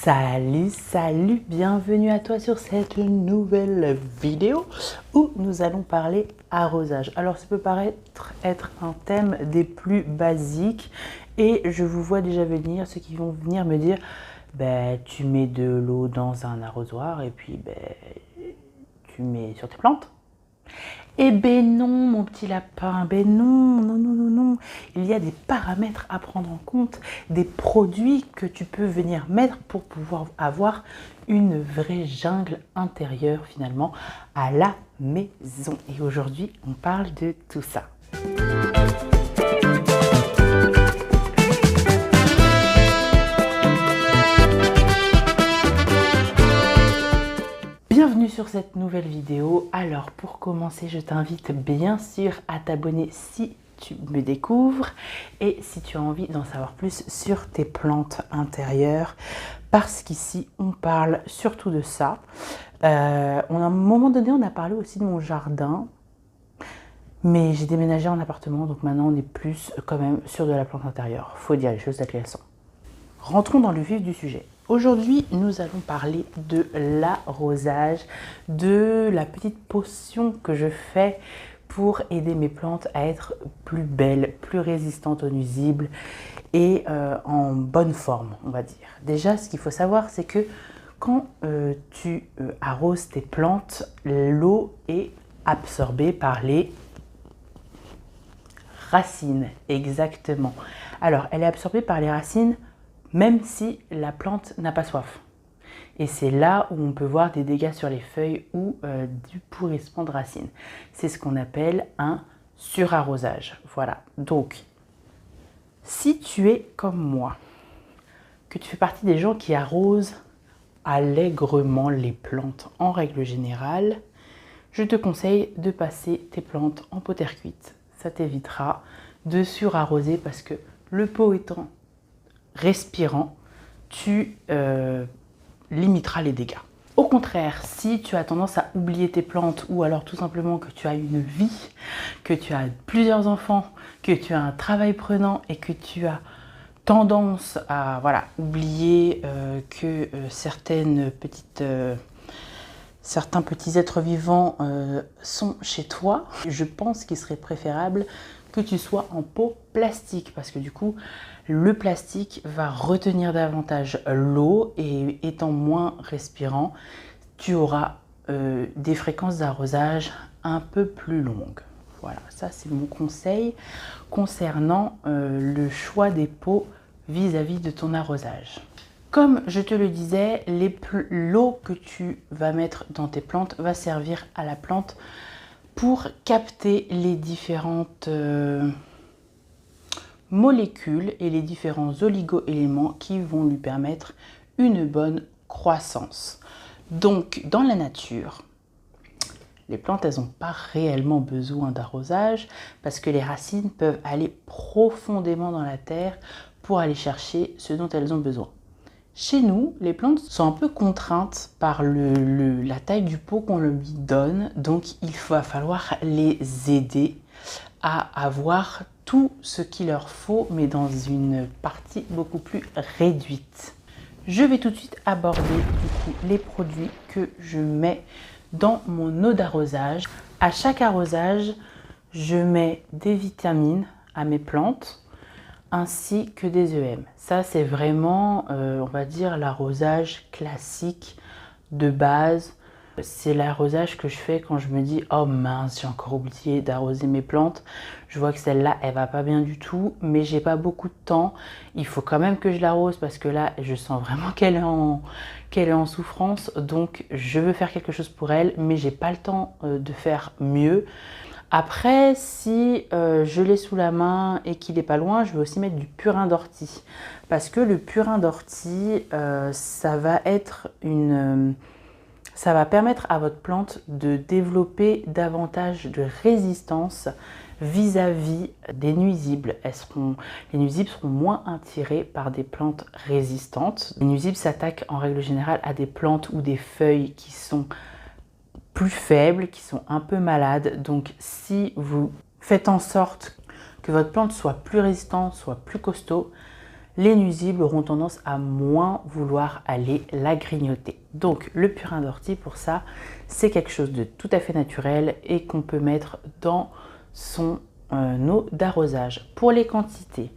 Salut, bienvenue à toi sur cette nouvelle vidéo où nous allons parler arrosage. Alors ça peut paraître être un thème des plus basiques et je vous vois déjà venir, ceux qui vont venir me dire tu mets de l'eau dans un arrosoir et puis tu mets sur tes plantes. Eh ben non, mon petit lapin, non. Il y a des paramètres à prendre en compte, des produits que tu peux venir mettre pour pouvoir avoir une vraie jungle intérieure finalement à la maison. Et aujourd'hui, on parle de tout ça. Bienvenue sur cette nouvelle vidéo. Alors pour commencer, je t'invite bien sûr à t'abonner si tu me découvres et si tu as envie d'en savoir plus sur tes plantes intérieures, parce qu'ici on parle surtout de ça. À un moment donné, on a parlé aussi de mon jardin, mais j'ai déménagé en appartement, donc maintenant on est plus quand même sur de la plante intérieure. Faut dire les choses telles qu'elles sont. Rentrons dans le vif du sujet. Aujourd'hui, nous allons parler de l'arrosage, de la petite potion que je fais pour aider mes plantes à être plus belles, plus résistantes aux nuisibles et en bonne forme, on va dire. Déjà, ce qu'il faut savoir, c'est que quand tu arroses tes plantes, l'eau est absorbée par les racines, exactement. Alors, elle est absorbée par les racines même si la plante n'a pas soif. Et c'est là où on peut voir des dégâts sur les feuilles ou du pourrissement de racines. C'est ce qu'on appelle un surarrosage. Voilà. Donc, si tu es comme moi, que tu fais partie des gens qui arrosent allègrement les plantes en règle générale, je te conseille de passer tes plantes en pot terre cuite. Ça t'évitera de surarroser parce que le pot étant respirant, tu limiteras les dégâts. Au contraire, si tu as tendance à oublier tes plantes ou alors tout simplement que tu as une vie, que tu as plusieurs enfants, que tu as un travail prenant et que tu as tendance à oublier que certains petits êtres vivants sont chez toi, je pense qu'il serait préférable que tu sois en pot plastique parce que du coup, le plastique va retenir davantage l'eau et étant moins respirant, tu auras des fréquences d'arrosage un peu plus longues. Voilà, ça c'est mon conseil concernant le choix des pots vis-à-vis de ton arrosage. Comme je te le disais, l'eau que tu vas mettre dans tes plantes va servir à la plante pour capter les différentes molécules et les différents oligo-éléments qui vont lui permettre une bonne croissance. Donc, dans la nature, les plantes, elles n'ont pas réellement besoin d'arrosage parce que les racines peuvent aller profondément dans la terre pour aller chercher ce dont elles ont besoin. Chez nous, les plantes sont un peu contraintes par la taille du pot qu'on lui donne, donc il va falloir les aider à avoir tout ce qu'il leur faut, mais dans une partie beaucoup plus réduite. Je vais tout de suite aborder du coup les produits que je mets dans mon eau d'arrosage. À chaque arrosage, je mets des vitamines à mes plantes ainsi que des EM. Ça, c'est vraiment, on va dire, l'arrosage classique de base. C'est l'arrosage que je fais quand je me dis « Oh mince, j'ai encore oublié d'arroser mes plantes. Je vois que celle-là, elle va pas bien du tout, mais j'ai pas beaucoup de temps. Il faut quand même que je l'arrose parce que là, je sens vraiment qu'elle est en souffrance. Donc, je veux faire quelque chose pour elle, mais j'ai pas le temps de faire mieux. » Après, si je l'ai sous la main et qu'il n'est pas loin, je vais aussi mettre du purin d'ortie. Parce que le purin d'ortie, ça va permettre à votre plante de développer davantage de résistance vis-à-vis des nuisibles. Les nuisibles seront moins attirés par des plantes résistantes. Les nuisibles s'attaquent en règle générale à des plantes ou des feuilles qui sont plus faibles, qui sont un peu malades. Donc si vous faites en sorte que votre plante soit plus résistante, soit plus costaud, les nuisibles auront tendance à moins vouloir aller la grignoter. Donc le purin d'ortie, pour ça, c'est quelque chose de tout à fait naturel et qu'on peut mettre dans son eau d'arrosage. Pour les quantités,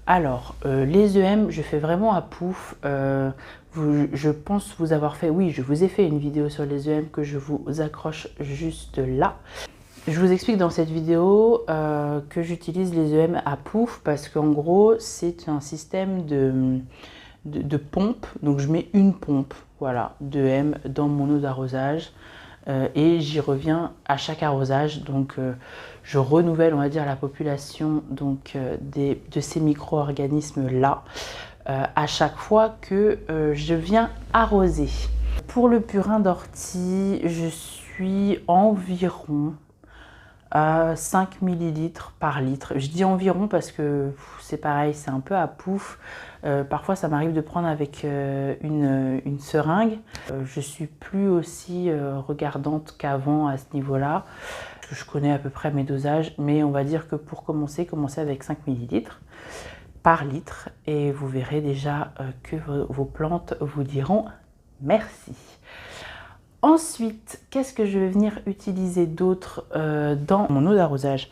alors les EM, je fais vraiment à pouf. Je pense vous avoir fait, oui, je vous ai fait une vidéo sur les EM que je vous accroche juste là. Je vous explique dans cette vidéo que j'utilise les EM à pouf parce qu'en gros, c'est un système de pompe. Donc je mets une pompe, voilà, d'EM dans mon eau d'arrosage et j'y reviens à chaque arrosage. Donc je renouvelle, on va dire, la population donc, de ces micro-organismes-là à chaque fois que je viens arroser. Pour le purin d'ortie, je suis environ à 5 ml par litre. Je dis environ parce que c'est pareil, c'est un peu à pouf. Parfois, ça m'arrive de prendre avec une seringue. Je suis plus aussi regardante qu'avant à ce niveau-là. Je connais à peu près mes dosages, mais on va dire que pour commencer avec 5 ml par litre. Et vous verrez déjà que vos plantes vous diront merci. Ensuite, qu'est-ce que je vais venir utiliser d'autre dans mon eau d'arrosage?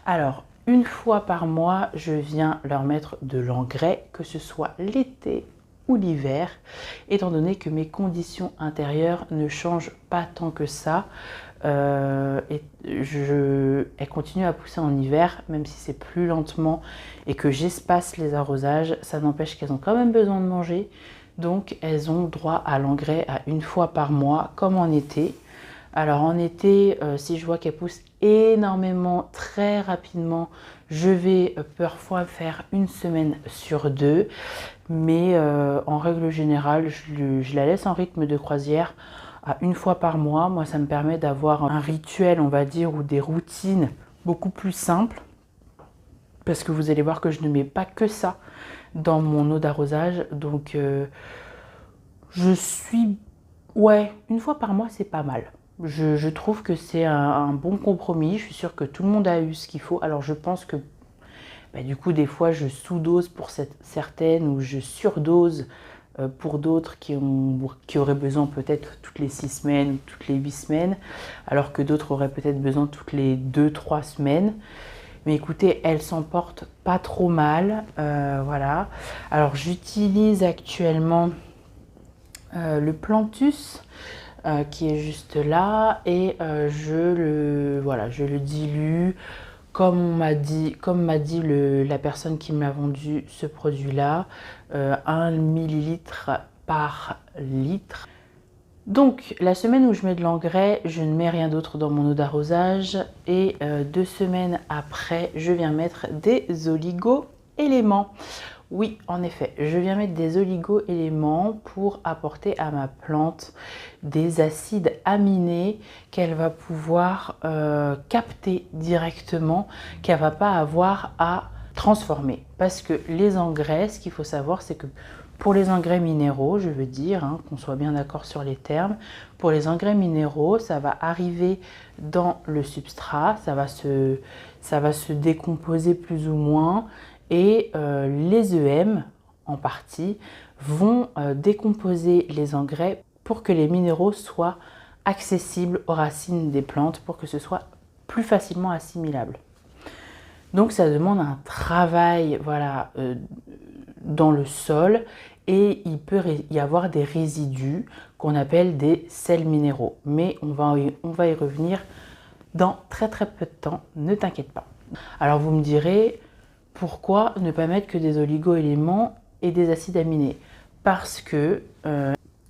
Alors, une fois par mois, je viens leur mettre de l'engrais, que ce soit l'été ou l'hiver, étant donné que mes conditions intérieures ne changent pas tant que ça. Elles continuent à pousser en hiver, même si c'est plus lentement et que j'espace les arrosages, ça n'empêche qu'elles ont quand même besoin de manger. Donc elles ont droit à l'engrais à une fois par mois, comme en été. Alors en été, si je vois qu'elles poussent énormément, très rapidement, je vais parfois faire une semaine sur 2. Mais en règle générale, je la laisse en rythme de croisière à une fois par mois. Moi, ça me permet d'avoir un rituel, on va dire, ou des routines beaucoup plus simples. Parce que vous allez voir que je ne mets pas que ça dans mon eau d'arrosage. Donc, ouais, une fois par mois, c'est pas mal. Je trouve que c'est un bon compromis. Je suis sûre que tout le monde a eu ce qu'il faut. Alors, je pense que du coup, des fois, je sous-dose pour certaines ou je surdose pour d'autres qui auraient besoin peut-être toutes les 6 semaines ou toutes les 8 semaines, alors que d'autres auraient peut-être besoin toutes les 2-3 semaines. Mais écoutez, elle s'en porte pas trop mal, voilà. Alors j'utilise actuellement le Plantus qui est juste là et je le dilue comme m'a dit la personne qui m'a vendu ce produit-là, 1 millilitre par litre. Donc, la semaine où je mets de l'engrais, je ne mets rien d'autre dans mon eau d'arrosage. Et 2 semaines après, je viens mettre des oligo-éléments. Oui, en effet, je viens mettre des oligo-éléments pour apporter à ma plante des acides aminés qu'elle va pouvoir capter directement, qu'elle ne va pas avoir à transformer. Parce que les engrais, ce qu'il faut savoir, c'est que pour les engrais minéraux, je veux dire, qu'on soit bien d'accord sur les termes, pour les engrais minéraux, ça va arriver dans le substrat, ça va se décomposer plus ou moins et les EM, en partie, vont décomposer les engrais pour que les minéraux soient accessibles aux racines des plantes, pour que ce soit plus facilement assimilable. Donc ça demande un travail, voilà, dans le sol et il peut y avoir des résidus qu'on appelle des sels minéraux. Mais on va y revenir dans très peu de temps, ne t'inquiète pas. Alors vous me direz, pourquoi ne pas mettre que des oligo-éléments et des acides aminés? Parce que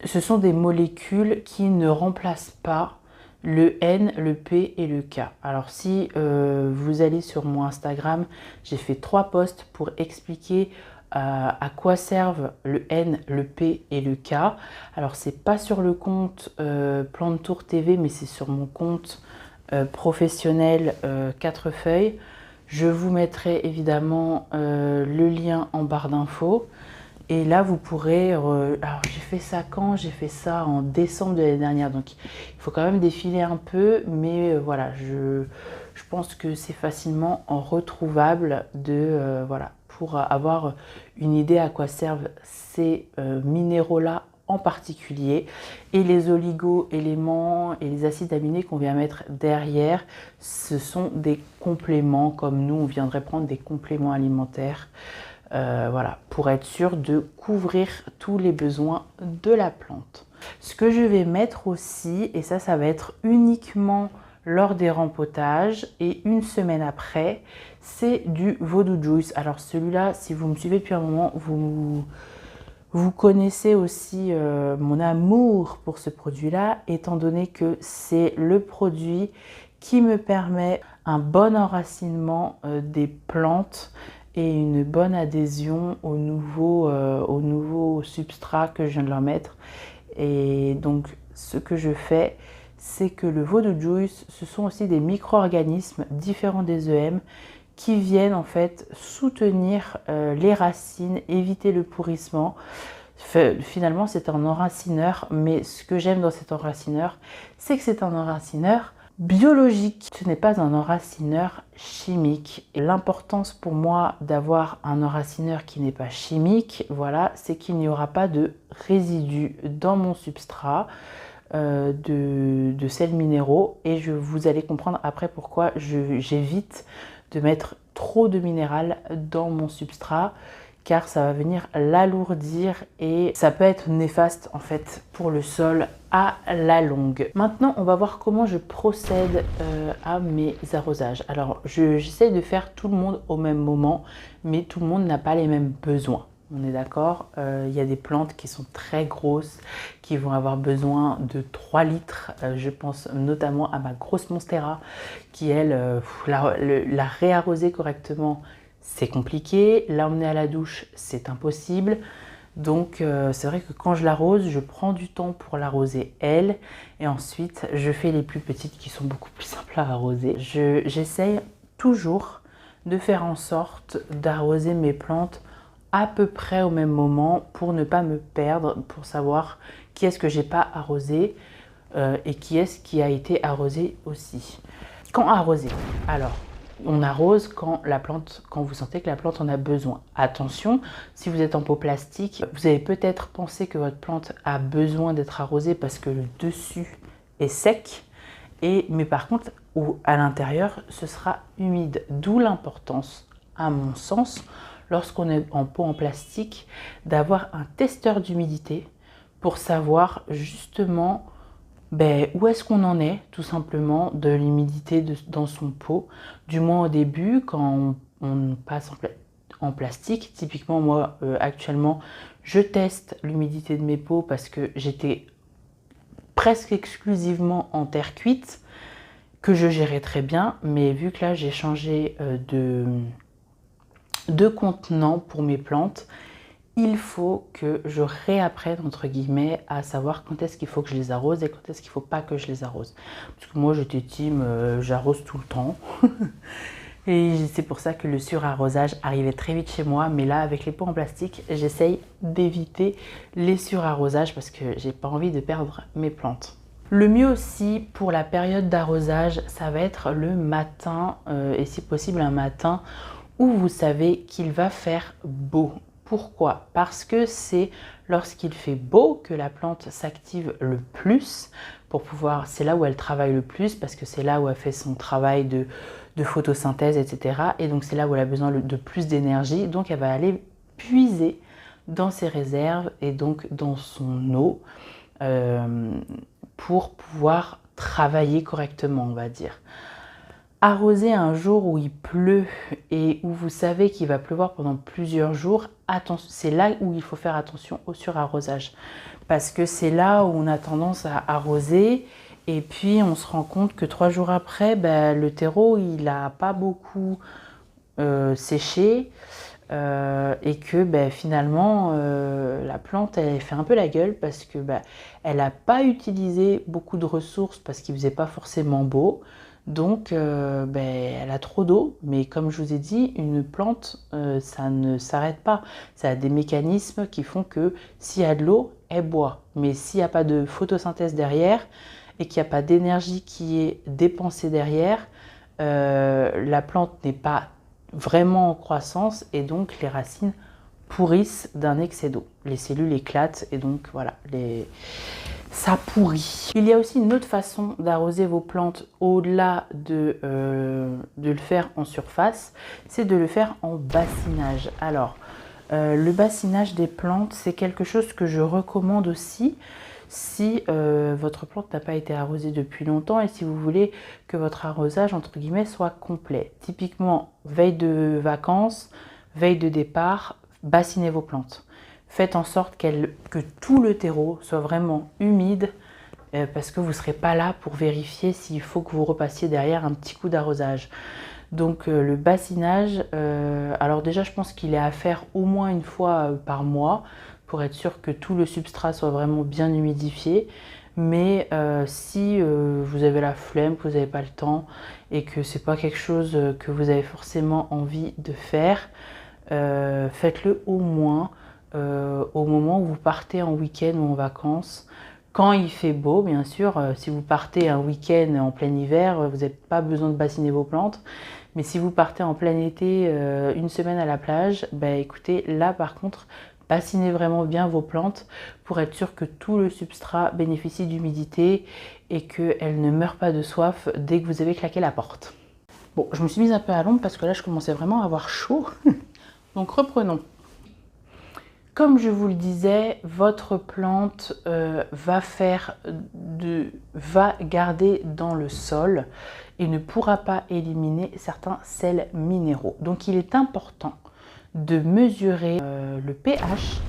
ce sont des molécules qui ne remplacent pas le N, le P et le K. Alors si vous allez sur mon Instagram, j'ai fait 3 posts pour expliquer à quoi servent le N, le P et le K. Alors c'est pas sur le compte Plantour TV, mais c'est sur mon compte professionnel 4 feuilles. Je vous mettrai évidemment le lien en barre d'infos. Et là, vous pourrez... alors, j'ai fait ça quand? J'ai fait ça en décembre de l'année dernière. Donc, il faut quand même défiler un peu. Mais voilà, je pense que c'est facilement retrouvable voilà, pour avoir une idée à quoi servent ces minéraux-là en particulier. Et les oligo-éléments et les acides aminés qu'on vient mettre derrière, ce sont des compléments, comme nous on viendrait prendre des compléments alimentaires, voilà, pour être sûr de couvrir tous les besoins de la plante. Ce que je vais mettre aussi, et ça va être uniquement lors des rempotages et une semaine après, c'est du Vodou Juice. Alors celui-là, si vous me suivez depuis un moment, vous connaissez aussi mon amour pour ce produit-là, étant donné que c'est le produit qui me permet un bon enracinement des plantes et une bonne adhésion au nouveau substrat que je viens de leur mettre. Et donc ce que je fais, c'est que le Vodou Juice, ce sont aussi des micro-organismes différents des EM qui viennent en fait soutenir les racines, éviter le pourrissement. Finalement, c'est un enracineur, mais ce que j'aime dans cet enracineur, c'est que c'est un enracineur biologique. Ce n'est pas un enracineur chimique. Et l'importance pour moi d'avoir un enracineur qui n'est pas chimique, voilà, c'est qu'il n'y aura pas de résidus dans mon substrat de sels minéraux. Et vous allez comprendre après pourquoi j'évite de mettre trop de minéral dans mon substrat, car ça va venir l'alourdir et ça peut être néfaste en fait pour le sol à la longue. Maintenant, on va voir comment je procède à mes arrosages. Alors, j'essaye de faire tout le monde au même moment, mais tout le monde n'a pas les mêmes besoins. On est d'accord, il y a des plantes qui sont très grosses, qui vont avoir besoin de 3 litres. Je pense notamment à ma grosse Monstera, qui elle, la réarroser correctement, c'est compliqué. L'emmener à la douche, c'est impossible. Donc c'est vrai que quand je l'arrose, je prends du temps pour l'arroser elle. Et ensuite, je fais les plus petites qui sont beaucoup plus simples à arroser. J'essaye toujours de faire en sorte d'arroser mes plantes à peu près au même moment pour ne pas me perdre, pour savoir qui est-ce que j'ai pas arrosé et qui est-ce qui a été arrosé aussi. Quand arroser? Alors, on arrose quand vous sentez que la plante en a besoin. Attention, si vous êtes en pot plastique, vous avez peut-être pensé que votre plante a besoin d'être arrosée parce que le dessus est sec, mais par contre, à l'intérieur, ce sera humide. D'où l'importance, à mon sens, lorsqu'on est en pot en plastique, d'avoir un testeur d'humidité pour savoir justement où est-ce qu'on en est, tout simplement, de l'humidité dans son pot. Du moins au début, quand on passe en plastique. Typiquement, moi, actuellement, je teste l'humidité de mes pots parce que j'étais presque exclusivement en terre cuite, que je gérais très bien. Mais vu que là, j'ai changé de contenant pour mes plantes, il faut que je réapprenne entre guillemets à savoir quand est-ce qu'il faut que je les arrose et quand est-ce qu'il ne faut pas que je les arrose. Parce que moi j'étais team j'arrose tout le temps. Et c'est pour ça que le surarrosage arrivait très vite chez moi. Mais là avec les pots en plastique, j'essaye d'éviter les surarrosages parce que j'ai pas envie de perdre mes plantes. Le mieux aussi pour la période d'arrosage, ça va être le matin et si possible un matin où vous savez qu'il va faire beau. Pourquoi? Parce que c'est lorsqu'il fait beau que la plante s'active le plus pour pouvoir, c'est là où elle travaille le plus parce que c'est là où elle fait son travail de photosynthèse, etc. Et donc c'est là où elle a besoin de plus d'énergie. Donc elle va aller puiser dans ses réserves et donc dans son eau pour pouvoir travailler correctement, on va dire. Arroser un jour où il pleut et où vous savez qu'il va pleuvoir pendant plusieurs jours, c'est là où il faut faire attention au surarrosage. Parce que c'est là où on a tendance à arroser et puis on se rend compte que 3 jours après, le terreau il n'a pas beaucoup séché et que finalement la plante elle fait un peu la gueule parce que elle n'a pas utilisé beaucoup de ressources parce qu'il ne faisait pas forcément beau. Donc, elle a trop d'eau, mais comme je vous ai dit, une plante, ça ne s'arrête pas. Ça a des mécanismes qui font que s'il y a de l'eau, elle boit. Mais s'il n'y a pas de photosynthèse derrière et qu'il n'y a pas d'énergie qui est dépensée derrière, la plante n'est pas vraiment en croissance et donc les racines pourrissent d'un excès d'eau. Les cellules éclatent et donc voilà, ça pourrit. Il y a aussi une autre façon d'arroser vos plantes au-delà de le faire en surface, c'est de le faire en bassinage. Alors, le bassinage des plantes, c'est quelque chose que je recommande aussi si votre plante n'a pas été arrosée depuis longtemps et si vous voulez que votre arrosage, entre guillemets, soit complet. Typiquement, veille de vacances, veille de départ, bassinez vos plantes. Faites en sorte que tout le terreau soit vraiment humide parce que vous ne serez pas là pour vérifier s'il faut que vous repassiez derrière un petit coup d'arrosage. Donc le bassinage, alors déjà je pense qu'il est à faire au moins une fois par mois pour être sûr que tout le substrat soit vraiment bien humidifié. Mais si vous avez la flemme, que vous n'avez pas le temps et que c'est pas quelque chose que vous avez forcément envie de faire, faites-le au moins au moment où vous partez en week-end ou en vacances. Quand il fait beau, bien sûr, si vous partez un week-end en plein hiver, vous n'avez pas besoin de bassiner vos plantes. Mais si vous partez en plein été, une semaine à la plage, bah, écoutez, là par contre, bassinez vraiment bien vos plantes pour être sûr que tout le substrat bénéficie d'humidité et qu'elles ne meurent pas de soif dès que vous avez claqué la porte. Bon, je me suis mise un peu à l'ombre parce que là, je commençais vraiment à avoir chaud. Donc reprenons. Comme je vous le disais, votre plante va garder dans le sol et ne pourra pas éliminer certains sels minéraux. Donc il est important de mesurer le pH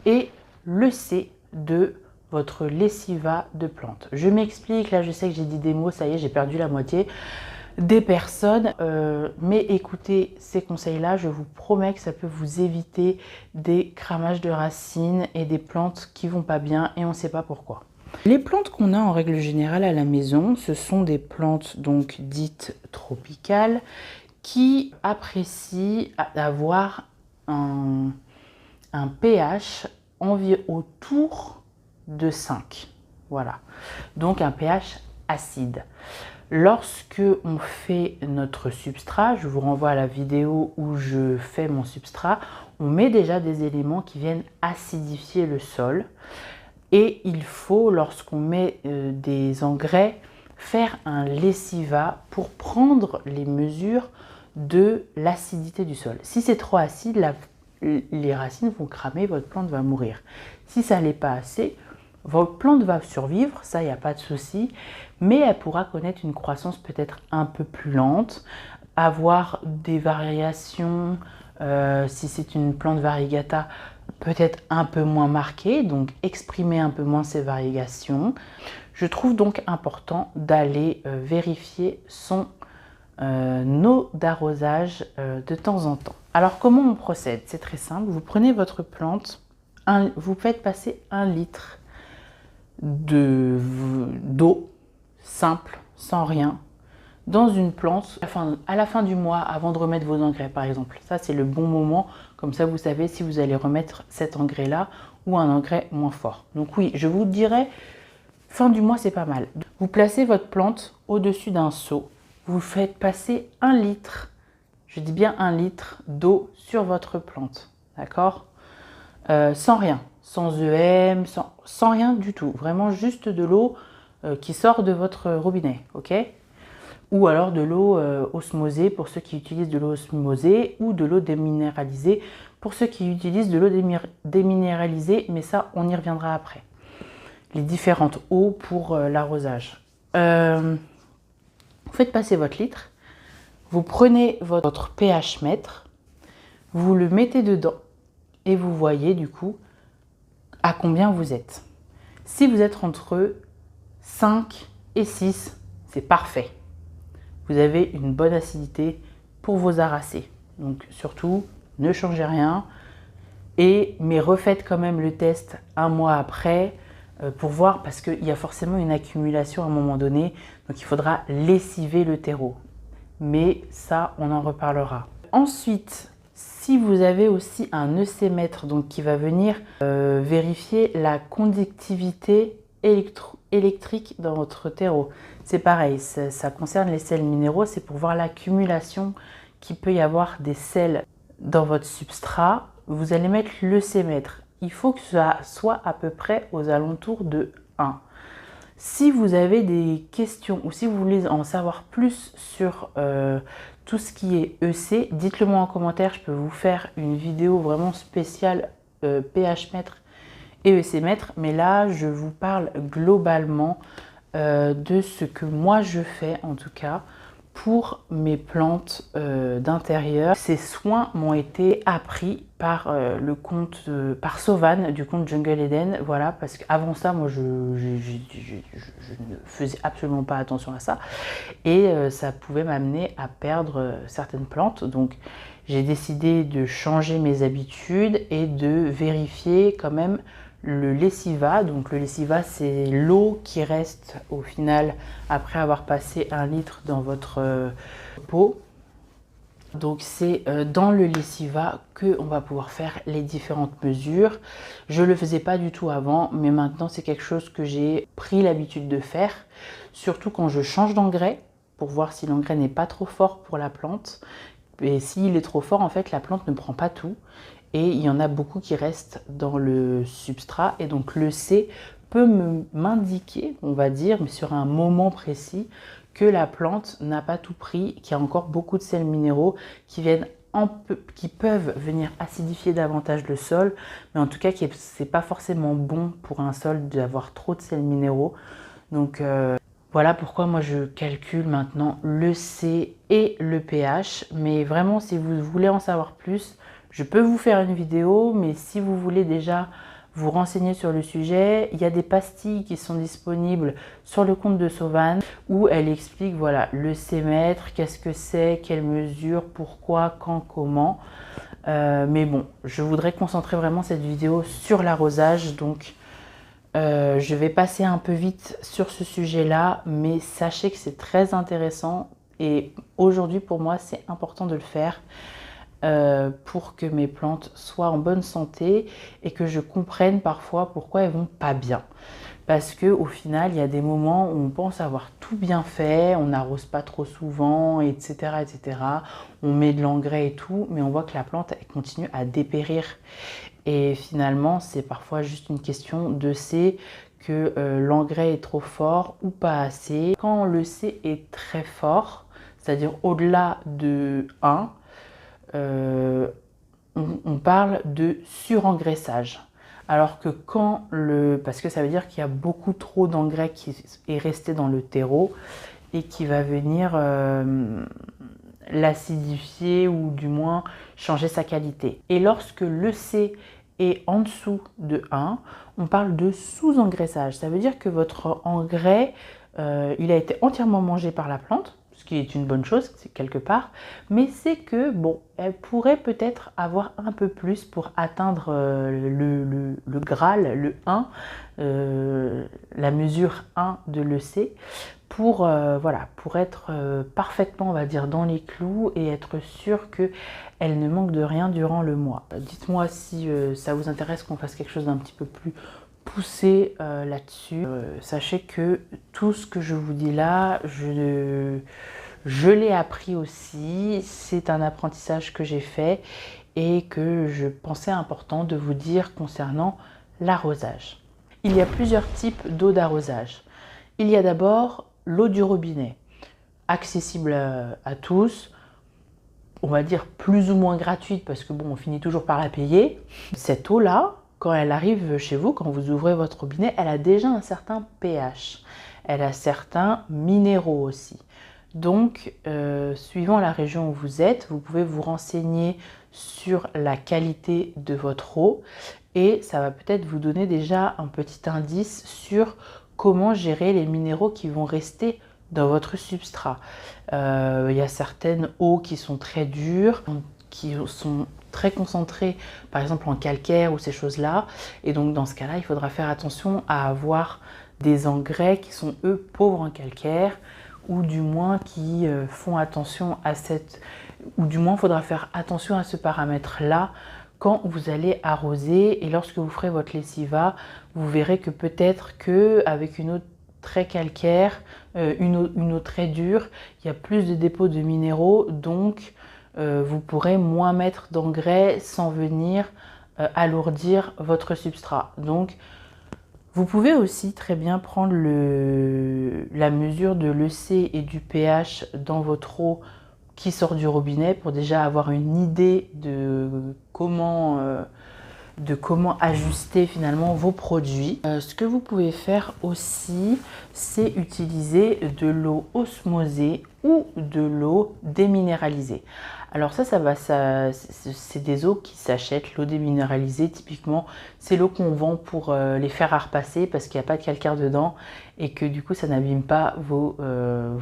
et le C de votre lessiva de plante. Je m'explique, là je sais que j'ai dit des mots, ça y est, j'ai perdu la moitié des personnes, mais écoutez ces conseils-là, je vous promets que ça peut vous éviter des cramages de racines et des plantes qui vont pas bien et on ne sait pas pourquoi. Les plantes qu'on a en règle générale à la maison, ce sont des plantes donc dites tropicales qui apprécient avoir un pH autour de 5. Voilà, donc un pH acide. Lorsque on fait notre substrat, je vous renvoie à la vidéo où je fais mon substrat, on met déjà des éléments qui viennent acidifier le sol. Et il faut, lorsqu'on met des engrais, faire un lessiva pour prendre les mesures de l'acidité du sol. Si c'est trop acide, les racines vont cramer, votre plante va mourir. Si ça n'est pas assez, votre plante va survivre, ça, il n'y a pas de souci, mais elle pourra connaître une croissance peut-être un peu plus lente, avoir des variations, si c'est une plante variegata, peut-être un peu moins marquée, donc exprimer un peu moins ces variations. Je trouve donc important d'aller vérifier son eau d'arrosage de temps en temps. Alors comment on procède? C'est très simple, vous prenez votre plante, vous faites passer 1 litre d'eau simple, sans rien, dans une plante à la fin du mois, avant de remettre vos engrais par exemple. Ça c'est le bon moment, comme ça vous savez si vous allez remettre cet engrais là ou un engrais moins fort. Donc oui, je vous dirais fin du mois c'est pas mal. Vous placez votre plante au-dessus d'un seau, vous faites passer 1 litre, je dis bien 1 litre d'eau sur votre plante, d'accord, sans rien, sans EM, sans rien du tout, vraiment juste de l'eau qui sort de votre robinet, ok? Ou alors de l'eau osmosée pour ceux qui utilisent de l'eau osmosée ou de l'eau déminéralisée pour ceux qui utilisent de l'eau déminéralisée, mais ça on y reviendra après. Les différentes eaux pour l'arrosage. Vous faites passer votre litre, vous prenez votre pH mètre, vous le mettez dedans et vous voyez du coup à combien vous êtes. Si vous êtes entre 5 et 6, c'est parfait. Vous avez une bonne acidité pour vos aracées. Donc surtout, ne changez rien. Mais refaites quand même le test 1 mois après pour voir, parce qu'il y a forcément une accumulation à un moment donné. Donc il faudra lessiver le terreau. Mais ça, on en reparlera. Ensuite, si vous avez aussi un EC-mètre donc qui va venir vérifier la conductivité électrique dans votre terreau. C'est pareil, ça concerne les sels minéraux, c'est pour voir l'accumulation qu'il peut y avoir des sels dans votre substrat, vous allez mettre le C-mètre. Il faut que ça soit à peu près aux alentours de 1. Si vous avez des questions ou si vous voulez en savoir plus sur tout ce qui est EC, dites-le moi en commentaire, je peux vous faire une vidéo vraiment spéciale pH mètre et EC mètre, mais là je vous parle globalement de ce que moi je fais en tout cas pour mes plantes d'intérieur. Ces soins m'ont été appris par le compte, par Sauvan du compte Jungle Eden, voilà, parce qu'avant ça, moi je ne faisais absolument pas attention à ça et ça pouvait m'amener à perdre certaines plantes. Donc j'ai décidé de changer mes habitudes et de vérifier quand même le lessiva. Donc le lessiva, c'est l'eau qui reste au final après avoir passé 1 litre dans votre pot. Donc c'est dans le lessiva que on va pouvoir faire les différentes mesures. Je ne le faisais pas du tout avant, mais maintenant c'est quelque chose que j'ai pris l'habitude de faire, surtout quand je change d'engrais, pour voir si l'engrais n'est pas trop fort pour la plante. Et s'il est trop fort, en fait, la plante ne prend pas tout. Et il y en a beaucoup qui restent dans le substrat. Et donc le C peut m'indiquer, on va dire, mais sur un moment précis, que la plante n'a pas tout pris, qu'il y a encore beaucoup de sels minéraux qui peuvent venir acidifier davantage le sol. Mais en tout cas, ce n'est pas forcément bon pour un sol d'avoir trop de sels minéraux. Donc voilà pourquoi moi je calcule maintenant le C et le pH. Mais vraiment, si vous voulez en savoir plus, je peux vous faire une vidéo, mais si vous voulez déjà vous renseigner sur le sujet, il y a des pastilles qui sont disponibles sur le compte de Sauvan où elle explique voilà, le C-mètre, qu'est-ce que c'est, quelle mesure, pourquoi, quand, comment. Mais bon, je voudrais concentrer vraiment cette vidéo sur l'arrosage, donc je vais passer un peu vite sur ce sujet-là, mais sachez que c'est très intéressant et aujourd'hui pour moi c'est important de le faire. Pour que mes plantes soient en bonne santé et que je comprenne parfois pourquoi elles vont pas bien. Parce que au final, il y a des moments où on pense avoir tout bien fait, on n'arrose pas trop souvent, etc., etc. On met de l'engrais et tout, mais on voit que la plante elle continue à dépérir. Et finalement, c'est parfois juste une question de C, que l'engrais est trop fort ou pas assez. Quand le C est très fort, c'est-à-dire au-delà de 1, on parle de surengraissage. Alors que parce que ça veut dire qu'il y a beaucoup trop d'engrais qui est resté dans le terreau et qui va venir l'acidifier ou du moins changer sa qualité. Et lorsque le C est en dessous de 1, on parle de sous-engraissage. Ça veut dire que votre engrais, il a été entièrement mangé par la plante, ce qui est une bonne chose, c'est quelque part, mais c'est que, bon, elle pourrait peut-être avoir un peu plus pour atteindre le Graal, le 1, la mesure 1 de l'EC, pour être parfaitement, on va dire, dans les clous et être sûr qu'elle ne manque de rien durant le mois. Dites-moi si ça vous intéresse qu'on fasse quelque chose d'un petit peu plus poussé là-dessus. Sachez que tout ce que je vous dis là, je l'ai appris aussi, c'est un apprentissage que j'ai fait et que je pensais important de vous dire concernant l'arrosage. Il y a plusieurs types d'eau d'arrosage. Il y a d'abord l'eau du robinet, accessible à tous, on va dire plus ou moins gratuite parce que bon, on finit toujours par la payer. Cette eau-là, quand elle arrive chez vous, quand vous ouvrez votre robinet, elle a déjà un certain pH. Elle a certains minéraux aussi. Donc, suivant la région où vous êtes, vous pouvez vous renseigner sur la qualité de votre eau et ça va peut-être vous donner déjà un petit indice sur comment gérer les minéraux qui vont rester dans votre substrat. Il y a certaines eaux qui sont très dures, qui sont très concentrées, par exemple en calcaire ou ces choses-là. Et donc dans ce cas-là, il faudra faire attention à avoir des engrais qui sont eux pauvres en calcaire, ou du moins qui font attention à ou du moins il faudra faire attention à ce paramètre-là quand vous allez arroser. Et lorsque vous ferez votre lessiva, vous verrez que peut-être qu'avec une eau très calcaire, une eau très dure, il y a plus de dépôts de minéraux, donc vous pourrez moins mettre d'engrais sans venir alourdir votre substrat. Donc, vous pouvez aussi très bien prendre la mesure de l'EC et du pH dans votre eau qui sort du robinet pour déjà avoir une idée de comment ajuster finalement vos produits. Ce que vous pouvez faire aussi, c'est utiliser de l'eau osmosée ou de l'eau déminéralisée. Alors c'est des eaux qui s'achètent. L'eau déminéralisée, typiquement, c'est l'eau qu'on vend pour les fer à repasser parce qu'il n'y a pas de calcaire dedans et que du coup ça n'abîme pas vos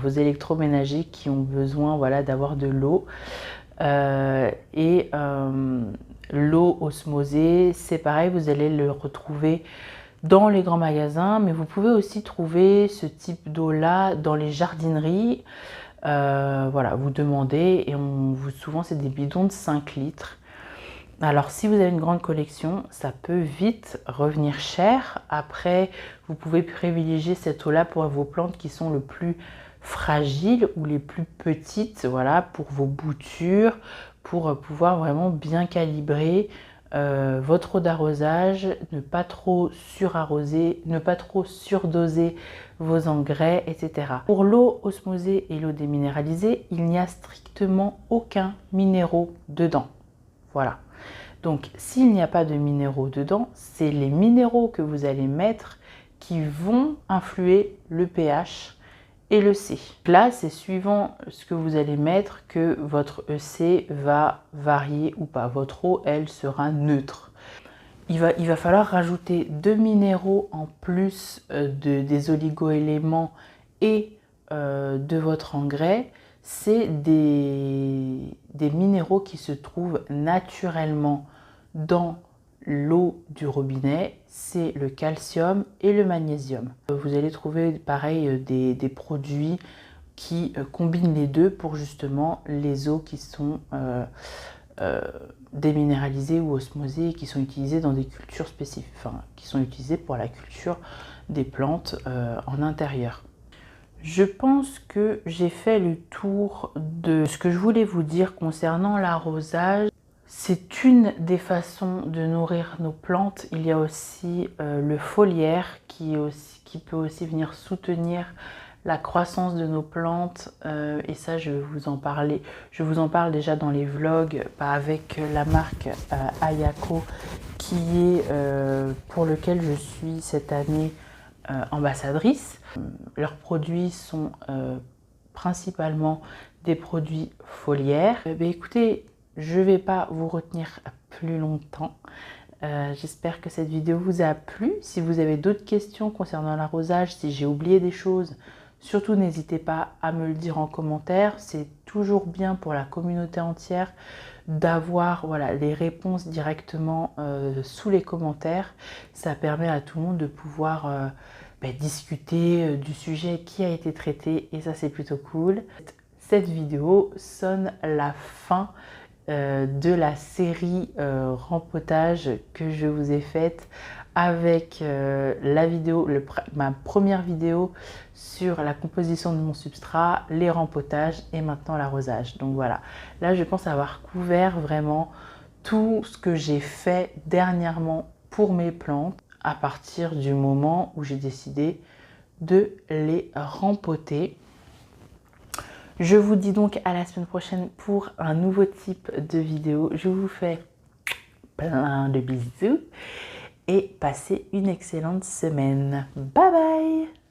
électroménagers qui ont besoin, voilà, d'avoir de l'eau. L'eau osmosée, c'est pareil, vous allez le retrouver dans les grands magasins, mais vous pouvez aussi trouver ce type d'eau-là dans les jardineries. Voilà, vous demandez et souvent c'est des bidons de 5 litres. Alors si vous avez une grande collection, ça peut vite revenir cher. Après, vous pouvez privilégier cette eau-là pour vos plantes qui sont le plus fragiles ou les plus petites, voilà, pour vos boutures, pour pouvoir vraiment bien calibrer votre eau d'arrosage, ne pas trop surarroser, ne pas trop surdoser vos engrais, etc. Pour l'eau osmosée et l'eau déminéralisée, il n'y a strictement aucun minéraux dedans. Voilà. Donc, s'il n'y a pas de minéraux dedans, c'est les minéraux que vous allez mettre qui vont influer le pH et le C. Là, c'est suivant ce que vous allez mettre que votre EC va varier ou pas. Votre eau, elle, sera neutre. Il va falloir rajouter 2 minéraux en plus des oligo-éléments et de votre engrais. C'est des minéraux qui se trouvent naturellement dans l'eau du robinet, c'est le calcium et le magnésium. Vous allez trouver pareil des produits qui combinent les deux pour justement les eaux qui sont déminéralisées ou osmosées et qui sont utilisées dans des cultures spécifiques, enfin qui sont utilisées pour la culture des plantes en intérieur. Je pense que j'ai fait le tour de ce que je voulais vous dire concernant l'arrosage. C'est une des façons de nourrir nos plantes. Il y a aussi le foliaire qui peut aussi venir soutenir la croissance de nos plantes. Et ça, je vous en parle déjà dans les vlogs avec la marque Ayako pour lequel je suis cette année ambassadrice. Leurs produits sont principalement des produits foliaires. Écoutez, je ne vais pas vous retenir plus longtemps. J'espère que cette vidéo vous a plu. Si vous avez d'autres questions concernant l'arrosage, si j'ai oublié des choses, surtout n'hésitez pas à me le dire en commentaire. C'est toujours bien pour la communauté entière d'avoir les réponses directement sous les commentaires. Ça permet à tout le monde de pouvoir discuter du sujet qui a été traité et ça c'est plutôt cool. Cette vidéo sonne la fin de la série rempotage que je vous ai faite avec ma première vidéo sur la composition de mon substrat, les rempotages et maintenant l'arrosage. Donc voilà, là je pense avoir couvert vraiment tout ce que j'ai fait dernièrement pour mes plantes à partir du moment où j'ai décidé de les rempoter. Je vous dis donc à la semaine prochaine pour un nouveau type de vidéo. Je vous fais plein de bisous et passez une excellente semaine. Bye bye!